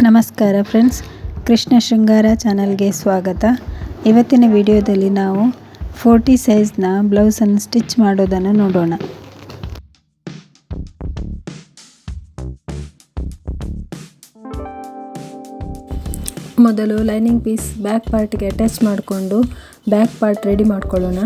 ನಮಸ್ಕಾರ ಫ್ರೆಂಡ್ಸ್, ಕೃಷ್ಣ ಶೃಂಗಾರ ಚಾನಲ್ಗೆ ಸ್ವಾಗತ. ಇವತ್ತಿನ ವಿಡಿಯೋದಲ್ಲಿ ನಾವು 40 ಸೈಜ್ನ ಬ್ಲೌಸನ್ನು ಸ್ಟಿಚ್ ಮಾಡೋದನ್ನು ನೋಡೋಣ. ಮೊದಲು ಲೈನಿಂಗ್ ಪೀಸ್ ಬ್ಯಾಕ್ ಪಾರ್ಟ್ಗೆ ಅಟ್ಯಾಚ್ ಮಾಡಿಕೊಂಡು ಬ್ಯಾಕ್ ಪಾರ್ಟ್ ರೆಡಿ ಮಾಡ್ಕೊಳ್ಳೋಣ.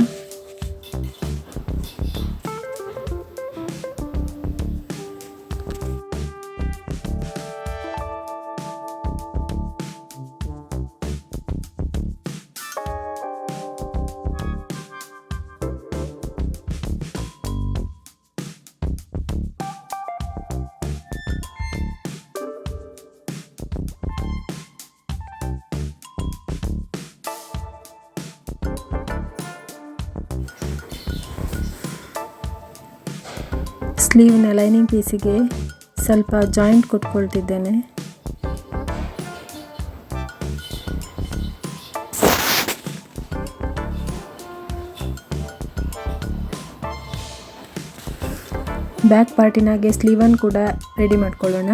ಸ್ಲೀವ್ನ ಲೈನಿಂಗ್ ಪೀಸಿಗೆ ಸ್ವಲ್ಪ ಜಾಯಿಂಟ್ ಕೊಟ್ಕೊಳ್ತಿದ್ದೇನೆ. ಬ್ಯಾಕ್ ಪಾರ್ಟಿನಾಗೆ ಸ್ಲೀವನ್ನು ಕೂಡ ರೆಡಿ ಮಾಡ್ಕೊಳ್ಳೋಣ.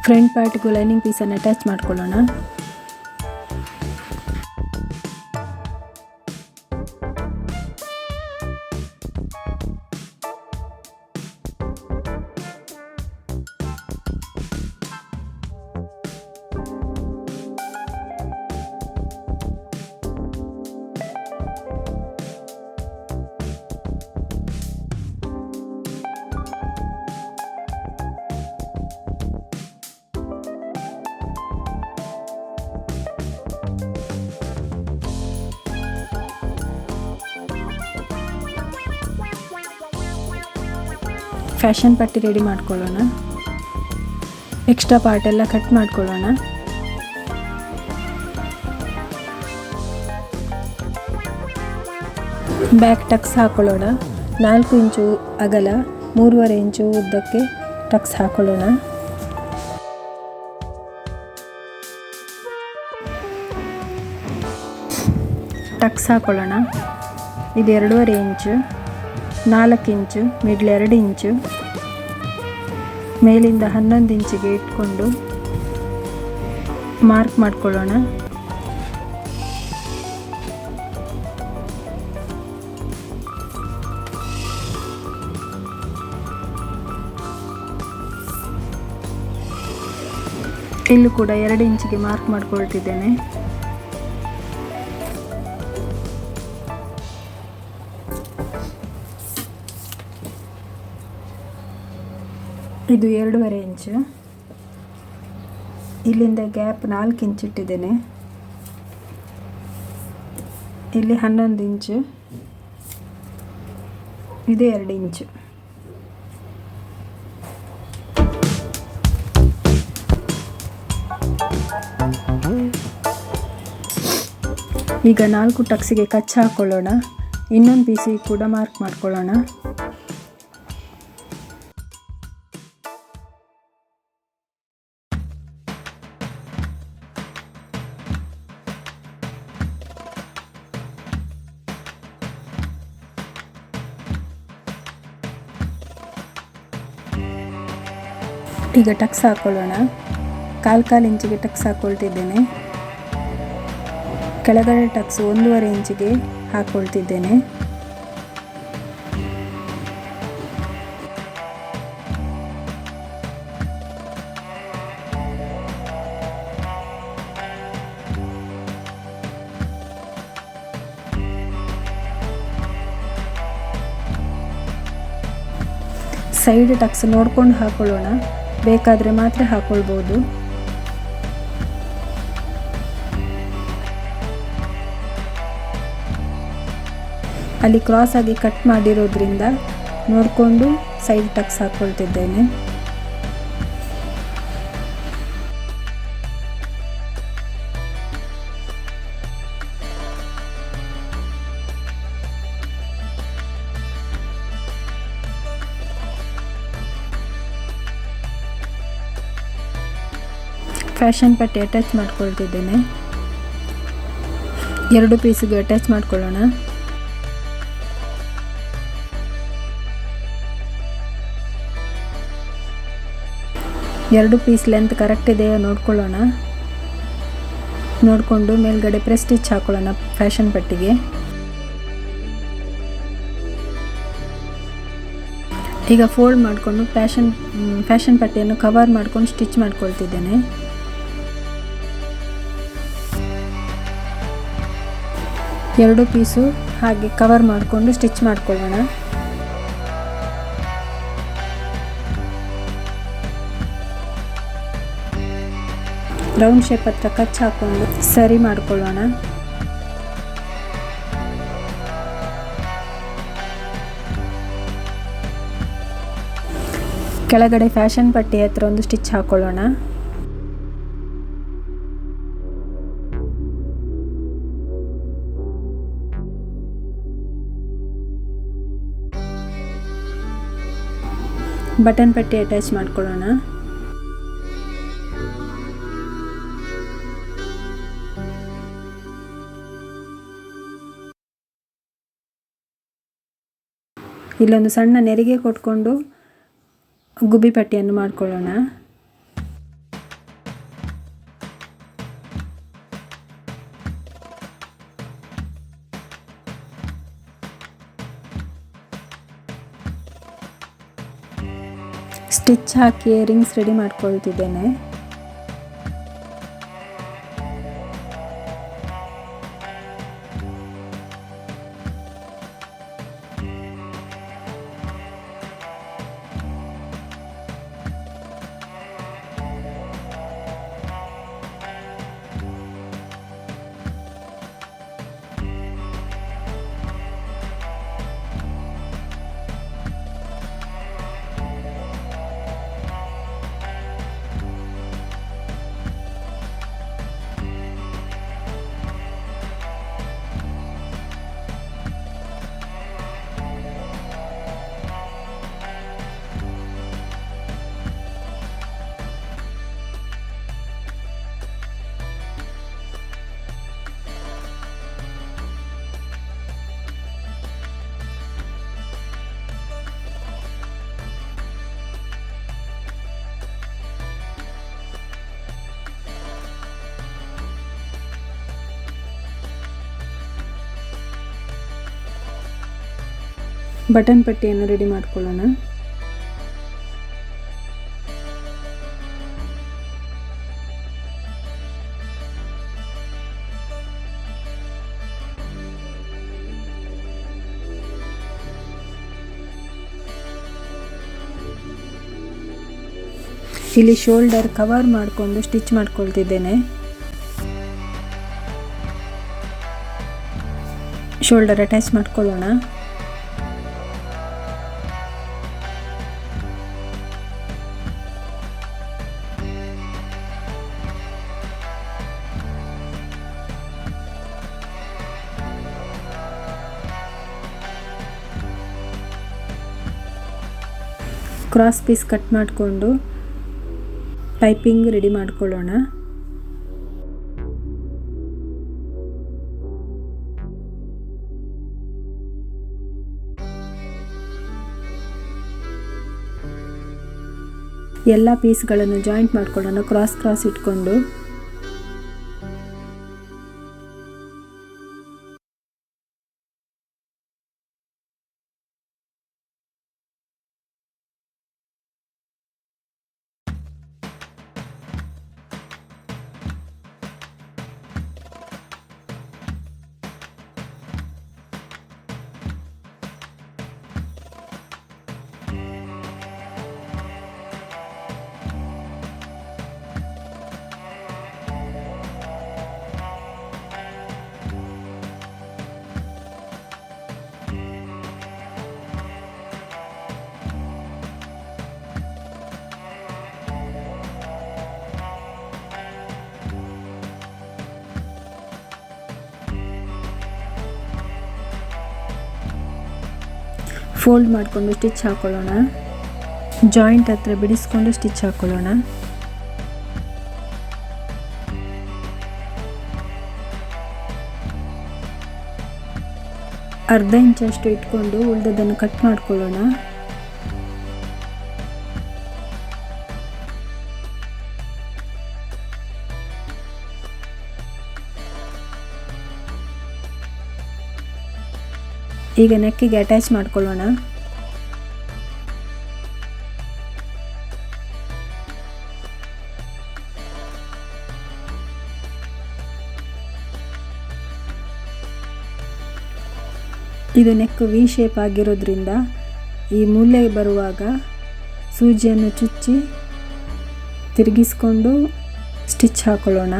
ಫ್ರಂಟ್ ಪಾರ್ಟ್ಗೂ ಲೈನಿಂಗ್ ಪೀಸನ್ನು ಅಟ್ಯಾಚ್ ಮಾಡ್ಕೊಳ್ಳೋಣ. ಫ್ಯಾಷನ್ ಪಟ್ಟಿ ರೆಡಿ ಮಾಡ್ಕೊಳ್ಳೋಣ. ಎಕ್ಸ್ಟ್ರಾ ಪಾರ್ಟ್ ಎಲ್ಲ ಕಟ್ ಮಾಡ್ಕೊಳ್ಳೋಣ. ಬ್ಯಾಕ್ ಟಕ್ಸ್ ಹಾಕೊಳ್ಳೋಣ. 4 ಇಂಚು ಅಗಲ, 3.5 ಇಂಚು ಉದ್ದಕ್ಕೆ ಟಕ್ಸ್ ಹಾಕೊಳ್ಳೋಣ. ಟಕ್ಸ್ ಹಾಕೊಳ್ಳೋಣ. ಇದು 2.5 ಇಂಚು, 4 ಇಂಚು, ಮಿಡ್ಲ್ 2 ಇಂಚು, ಮೇಲಿಂದ 11 ಇಂಚಿಗೆ ಇಟ್ಕೊಂಡು ಮಾರ್ಕ್ ಮಾಡ್ಕೊಳ್ಳೋಣ. ಇಲ್ಲೂ ಕೂಡ 2 ಇಂಚಿಗೆ ಮಾರ್ಕ್ ಮಾಡ್ಕೊಳ್ತಿದ್ದೇನೆ. ಇದು 2.5 ಇಂಚು. ಇಲ್ಲಿಂದ ಗ್ಯಾಪ್ 4 ಇಂಚು ಇಟ್ಟಿದ್ದೇನೆ. ಇಲ್ಲಿ 11 ಇಂಚು, ಇದು 2 ಇಂಚು. ಈಗ 4 ಟಕ್ಸಿಗೆ ಕಚ್ಚ ಹಾಕೊಳ್ಳೋಣ. ಇನ್ನೊಂದು ಪೀಸಿಗೆ ಕೂಡ ಮಾರ್ಕ್ ಮಾಡ್ಕೊಳ್ಳೋಣ. ಈಗ ಟಕ್ಸ್ ಹಾಕೊಳ್ಳೋಣ. 1/4 ಇಂಚಿಗೆ ಟಕ್ಸ್ ಹಾಕ್ಕೊಳ್ತಿದ್ದೇನೆ. ಕೆಳಗಡೆ ಟಕ್ಸ್ 1.5 ಇಂಚಿಗೆ ಹಾಕ್ಕೊಳ್ತಿದ್ದೇನೆ. ಸೈಡ್ ಟಕ್ಸ್ ನೋಡ್ಕೊಂಡು ಹಾಕೊಳ್ಳೋಣ, ಬೇಕಾದರೆ ಮಾತ್ರ ಹಾಕೊಳ್ಬೋದು. ಅಲ್ಲಿ ಕ್ರಾಸ್ ಆಗಿ ಕಟ್ ಮಾಡಿರೋದ್ರಿಂದ ನೋಡಿಕೊಂಡು ಸೈಡ್ ಟಕ್ಸ್ ಹಾಕ್ಕೊಳ್ತಿದ್ದೇನೆ. ಫ್ಯಾಷನ್ ಪಟ್ಟಿ ಅಟ್ಯಾಚ್ ಮಾಡ್ಕೊಳ್ತಿದ್ದೇನೆ. 2 ಪೀಸಿಗೆ ಅಟ್ಯಾಚ್ ಮಾಡ್ಕೊಳ್ಳೋಣ. ಎರಡು ಪೀಸ್ ಲೆಂತ್ ಕರೆಕ್ಟ್ ಇದೆಯಾ ನೋಡ್ಕೊಳ್ಳೋಣ. ನೋಡಿಕೊಂಡು ಮೇಲ್ಗಡೆ ಪ್ರೆಸ್ ಸ್ಟಿಚ್ ಹಾಕೊಳ್ಳೋಣ ಫ್ಯಾಷನ್ ಪಟ್ಟಿಗೆ. ಈಗ ಫೋಲ್ಡ್ ಮಾಡಿಕೊಂಡು ಫ್ಯಾಷನ್ ಪಟ್ಟಿಯನ್ನು ಕವರ್ ಮಾಡ್ಕೊಂಡು ಸ್ಟಿಚ್ ಮಾಡ್ಕೊಳ್ತಿದ್ದೇನೆ. ಎರಡು ಪೀಸು ಹಾಗೆ ಕವರ್ ಮಾಡಿಕೊಂಡು ಸ್ಟಿಚ್ ಮಾಡ್ಕೊಳ್ಳೋಣ. ರೌಂಡ್ ಶೇಪ್ ಹತ್ರ ಕಚ್ ಹಾಕೊಂಡು ಸರಿ ಮಾಡ್ಕೊಳ್ಳೋಣ. ಕೆಳಗಡೆ ಫ್ಯಾಷನ್ ಪಟ್ಟಿ ಹತ್ರ ಒಂದು ಸ್ಟಿಚ್ ಹಾಕೊಳ್ಳೋಣ. ಬಟನ್ ಪಟ್ಟಿ ಅಟ್ಯಾಚ್ ಮಾಡ್ಕೊಳ್ಳೋಣ. ಇಲ್ಲೊಂದು ಸಣ್ಣ ನೆರಿಗೆ ಕೊಟ್ಕೊಂಡು ಗುಬ್ಬಿ ಪಟ್ಟಿಯನ್ನು ಮಾಡ್ಕೊಳ್ಳೋಣ. ಸ್ಟಿಚ್ ಹಾಕಿ ರಿಂಗ್ಸ್ ರೆಡಿ ಮಾಡ್ಕೊಳ್ತಿದ್ದೇನೆ. ಬಟನ್ ಪಟ್ಟಿಯನ್ನು ರೆಡಿ ಮಾಡ್ಕೊಳ್ಳೋಣ. ಇಲ್ಲಿ ಶೋಲ್ಡರ್ ಕವರ್ ಮಾಡಿಕೊಂಡು ಸ್ಟಿಚ್ ಮಾಡ್ಕೊಳ್ತಿದ್ದೇನೆ. ಶೋಲ್ಡರ್ ಅಟ್ಯಾಚ್ ಮಾಡ್ಕೊಳ್ಳೋಣ. ಕ್ರಾಸ್ ಪೀಸ್ ಕಟ್ ಮಾಡಿಕೊಂಡು ಪೈಪಿಂಗ್ ರೆಡಿ ಮಾಡ್ಕೊಳ್ಳೋಣ. ಎಲ್ಲ ಪೀಸ್ಗಳನ್ನು ಜಾಯಿಂಟ್ ಮಾಡ್ಕೊಳ್ಳೋಣ ಕ್ರಾಸ್ ಇಟ್ಕೊಂಡು. ಫೋಲ್ಡ್ ಮಾಡಿಕೊಂಡು ಸ್ಟಿಚ್ ಹಾಕೊಳ್ಳೋಣ. ಜಾಯಿಂಟ್ ಹತ್ರ ಬಿಡಿಸ್ಕೊಂಡು ಸ್ಟಿಚ್ ಹಾಕೊಳ್ಳೋಣ. ಅರ್ಧ ಇಂಚಷ್ಟು ಇಟ್ಕೊಂಡು ಉಳಿದದನ್ನು ಕಟ್ ಮಾಡ್ಕೊಳ್ಳೋಣ. ಈಗ ನೆಕ್ಕಿಗೆ ಅಟ್ಯಾಚ್ ಮಾಡ್ಕೊಳ್ಳೋಣ. ಇದು ನೆಕ್ ವಿ ಶೇಪ್ ಆಗಿರೋದ್ರಿಂದ ಈ ಮೂಲೆ ಬರುವಾಗ ಸೂಜಿಯನ್ನು ಚುಚ್ಚಿ ತಿರುಗಿಸ್ಕೊಂಡು ಸ್ಟಿಚ್ ಹಾಕೊಳ್ಳೋಣ.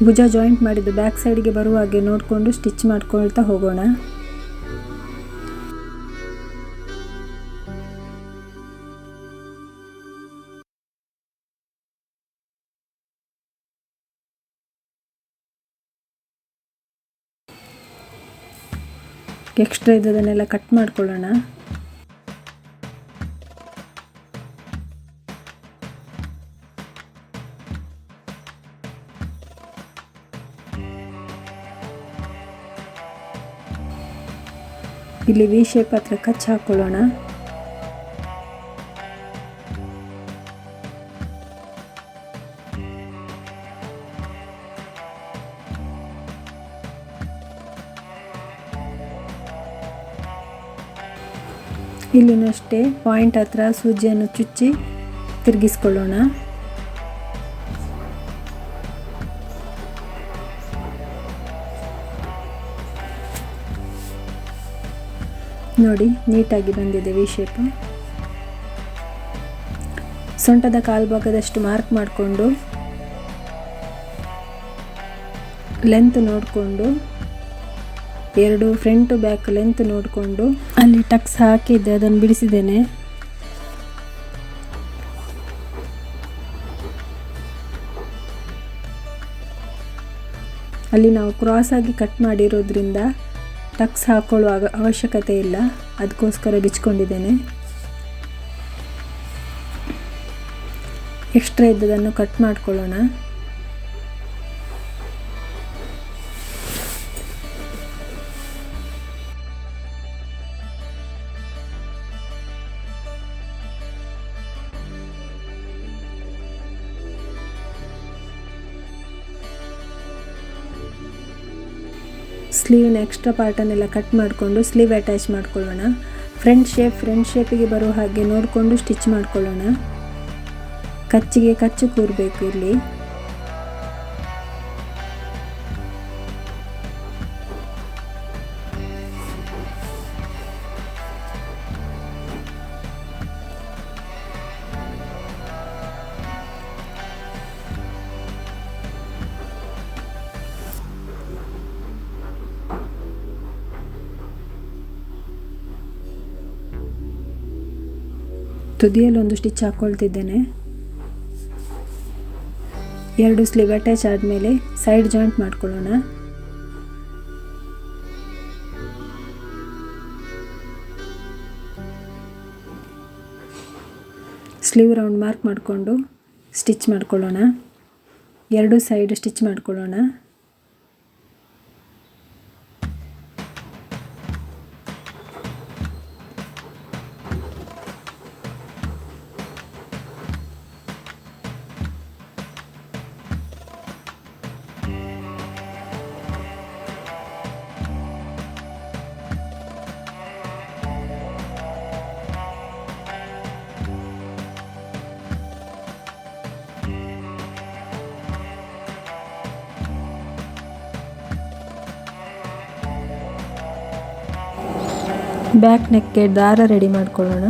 ಭುಜ ಜಾಯಿಂಟ್ ಮಾಡಿದ್ದು ಬ್ಯಾಕ್ ಸೈಡ್ಗೆ ಬರುವ ಹಾಗೆ ನೋಡಿಕೊಂಡು ಸ್ಟಿಚ್ ಮಾಡ್ಕೊಳ್ತಾ ಹೋಗೋಣ. ಎಕ್ಸ್ಟ್ರಾ ಇದ್ದದನ್ನೆಲ್ಲ ಕಟ್ ಮಾಡ್ಕೊಳ್ಳೋಣ. ಇಲ್ಲಿ ವಿ ಶೇಪ್ ಹತ್ರ ಕಚ್ ಹಾಕೊಳ್ಳೋಣ. ಇಲ್ಲಿನೂ ಅಷ್ಟೇ ಪಾಯಿಂಟ್ ಹತ್ರ ಸೂಜಿಯನ್ನು ಚುಚ್ಚಿ ತಿರುಗಿಸ್ಕೊಳ್ಳೋಣ. ನೋಡಿ ನೀಟಾಗಿ ಬಂದಿದೆ ವಿ ಶೇಪ್. ಸೊಂಟದ ಕಾಲ್ಭಾಗದಷ್ಟು ಮಾರ್ಕ್ ಮಾಡಿಕೊಂಡು ಲೆಂತ್ ನೋಡಿಕೊಂಡು ಎರಡು ಫ್ರಂಟ್ ಬ್ಯಾಕ್ ಲೆಂತ್ ನೋಡಿಕೊಂಡು ಅಲ್ಲಿ ಟಕ್ಸ್ ಹಾಕಿದ್ದೆ ಅದನ್ನು ಬಿಡಿಸಿದ್ದೇನೆ. ಅಲ್ಲಿ ನಾವು ಕ್ರಾಸ್ ಆಗಿ ಕಟ್ ಮಾಡಿರೋದ್ರಿಂದ ಟಕ್ಸ್ ಹಾಕೊಳ್ಳುವ ಅವಶ್ಯಕತೆ ಇಲ್ಲ, ಅದಕ್ಕೋಸ್ಕರ ಬಿಚ್ಕೊಂಡಿದ್ದೇನೆ. ಎಕ್ಸ್ಟ್ರಾ ಇದ್ದದನ್ನು ಕಟ್ ಮಾಡ್ಕೊಳ್ಳೋಣ. ಸ್ಲೀವ್ನ ಎಕ್ಸ್ಟ್ರಾ ಪಾರ್ಟನ್ನೆಲ್ಲ ಕಟ್ ಮಾಡಿಕೊಂಡು ಸ್ಲೀವ್ ಅಟ್ಯಾಚ್ ಮಾಡ್ಕೊಳ್ಳೋಣ. ಫ್ರಂಟ್ ಶೇಪಿಗೆ ಬರೋ ಹಾಗೆ ನೋಡಿಕೊಂಡು ಸ್ಟಿಚ್ ಮಾಡ್ಕೊಳ್ಳೋಣ. ಕಚ್ಚಿಗೆ ಕಚ್ಚು ಕೂರಬೇಕು ಇಲ್ಲಿ. ತುದಿಯಲ್ಲಿ ಒಂದು ಸ್ಟಿಚ್ ಹಾಕ್ಕೊಳ್ತಿದ್ದೇನೆ. ಎರಡು ಸ್ಲೀವ್ ಅಟ್ಯಾಚ್ ಆದಮೇಲೆ ಸೈಡ್ ಜಾಯಿಂಟ್ ಮಾಡ್ಕೊಳ್ಳೋಣ. ಸ್ಲೀವ್ ರೌಂಡ್ ಮಾರ್ಕ್ ಮಾಡಿಕೊಂಡು ಸ್ಟಿಚ್ ಮಾಡ್ಕೊಳ್ಳೋಣ. ಎರಡು ಸೈಡ್ ಸ್ಟಿಚ್ ಮಾಡ್ಕೊಳ್ಳೋಣ. ಬ್ಯಾಕ್ ನೆಕ್ಗೆ ದಾರ ರೆಡಿ ಮಾಡ್ಕೊಳ್ಳೋಣ.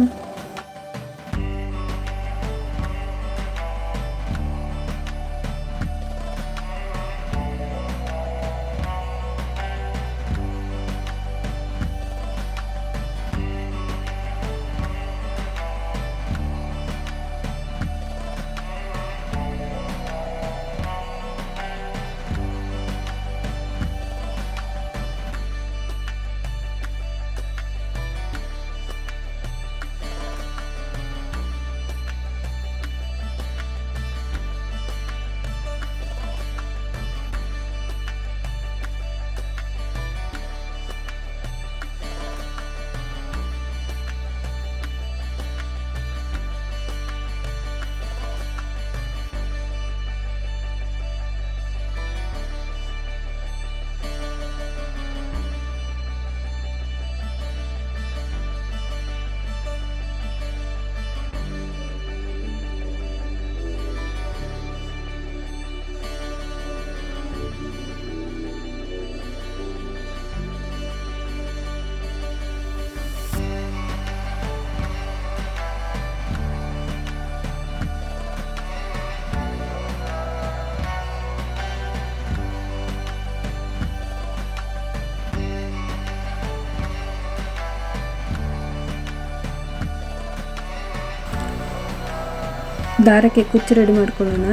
ದಾರಕ್ಕೆ ಕುಚ್ಚು ರೆಡಿ ಮಾಡ್ಕೊಳ್ಳೋಣ.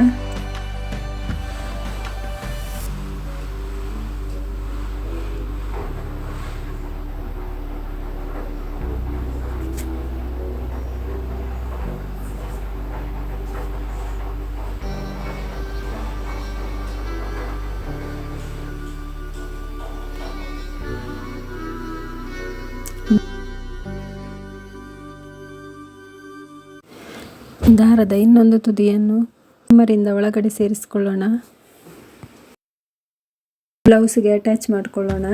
ದಾರದ ಇನ್ನೊಂದು ತುದಿಯನ್ನು ಹಿಮ್ಮರಿಂದ ಒಳಗಡೆ ಸೇರಿಸಿಕೊಳ್ಳೋಣ. ಬ್ಲೌಸ್ಗೆ ಅಟ್ಯಾಚ್ ಮಾಡಿಕೊಳ್ಳೋಣ.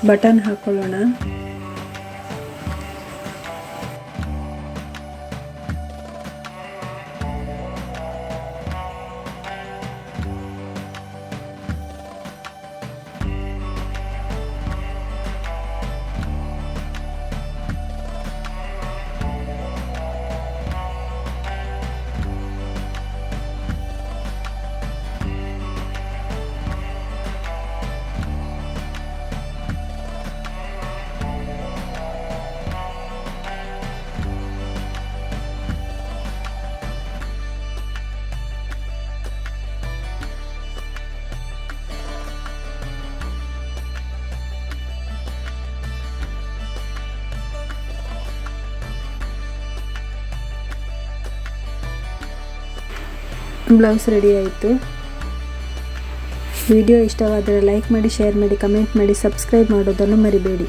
ಬಟನ್ ಹಾಕೊಳ್ಳೋಣ. ಬ್ಲೌಸ್ ರೆಡಿ ಆಯಿತು. ವಿಡಿಯೋ ಇಷ್ಟವಾದರೆ ಲೈಕ್ ಮಾಡಿ, ಶೇರ್ ಮಾಡಿ, ಕಮೆಂಟ್ ಮಾಡಿ, ಸಬ್ಸ್ಕ್ರೈಬ್ ಮಾಡೋದನ್ನು ಮರಿಬೇಡಿ.